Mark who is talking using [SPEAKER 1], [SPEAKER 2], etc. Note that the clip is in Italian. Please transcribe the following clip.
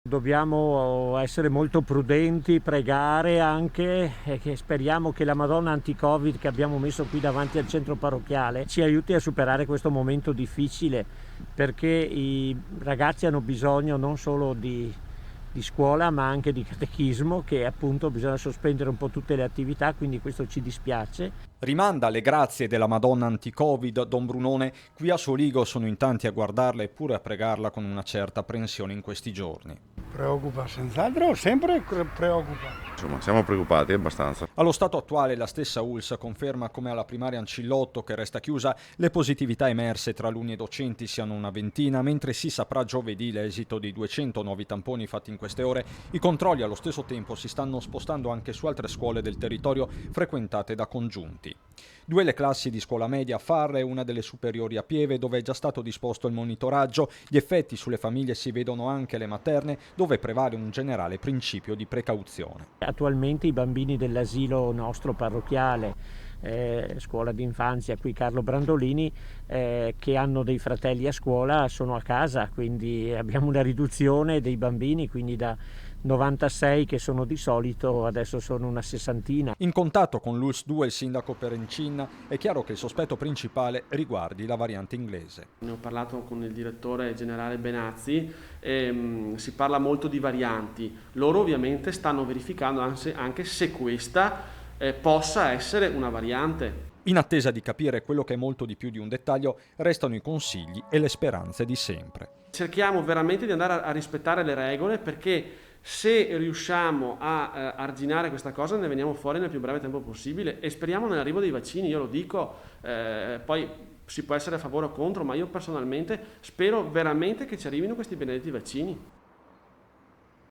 [SPEAKER 1] Dobbiamo essere molto prudenti, pregare anche e che speriamo che la Madonna anti-Covid che abbiamo messo qui davanti al centro parrocchiale ci aiuti a superare questo momento difficile, perché i ragazzi hanno bisogno non solo di scuola ma anche di catechismo, che appunto bisogna sospendere un po' tutte le attività, quindi questo ci dispiace.
[SPEAKER 2] Rimanda alle grazie della Madonna anti-Covid, Don Brunone. Qui a Soligo sono in tanti a guardarla e pure a pregarla con una certa apprensione in questi giorni.
[SPEAKER 3] Preoccupa, senz'altro, sempre preoccupa.
[SPEAKER 4] Insomma, siamo preoccupati abbastanza.
[SPEAKER 2] Allo stato attuale la stessa ULS conferma come alla primaria Ancillotto, che resta chiusa, le positività emerse tra alunni e docenti siano una ventina, mentre si saprà giovedì l'esito dei 200 nuovi tamponi fatti in queste ore. I controlli allo stesso tempo si stanno spostando anche su altre scuole del territorio frequentate da congiunti. 2 le classi di scuola media a Farre e una delle superiori a Pieve, dove è già stato disposto il monitoraggio. Gli effetti sulle famiglie si vedono anche alle materne, dove prevale un generale principio di precauzione.
[SPEAKER 1] Attualmente i bambini dell'asilo nostro parrocchiale, scuola d'infanzia qui Carlo Brandolini, che hanno dei fratelli a scuola, sono a casa, quindi abbiamo una riduzione dei bambini, quindi da 96 che sono di solito adesso sono una sessantina.
[SPEAKER 2] In contatto con l'ULS 2 il sindaco Perencin, è chiaro che il sospetto principale riguardi la variante inglese.
[SPEAKER 5] Ne ho parlato con il direttore generale Benazzi, si parla molto di varianti. Loro ovviamente stanno verificando anche se questa possa essere una variante.
[SPEAKER 2] In attesa di capire quello che è molto di più di un dettaglio, restano i consigli e le speranze di sempre.
[SPEAKER 5] Cerchiamo veramente di andare a rispettare le regole, perché se riusciamo a arginare questa cosa ne veniamo fuori nel più breve tempo possibile, e speriamo nell'arrivo dei vaccini. Io lo dico, poi si può essere a favore o contro, ma io personalmente spero veramente che ci arrivino questi benedetti vaccini.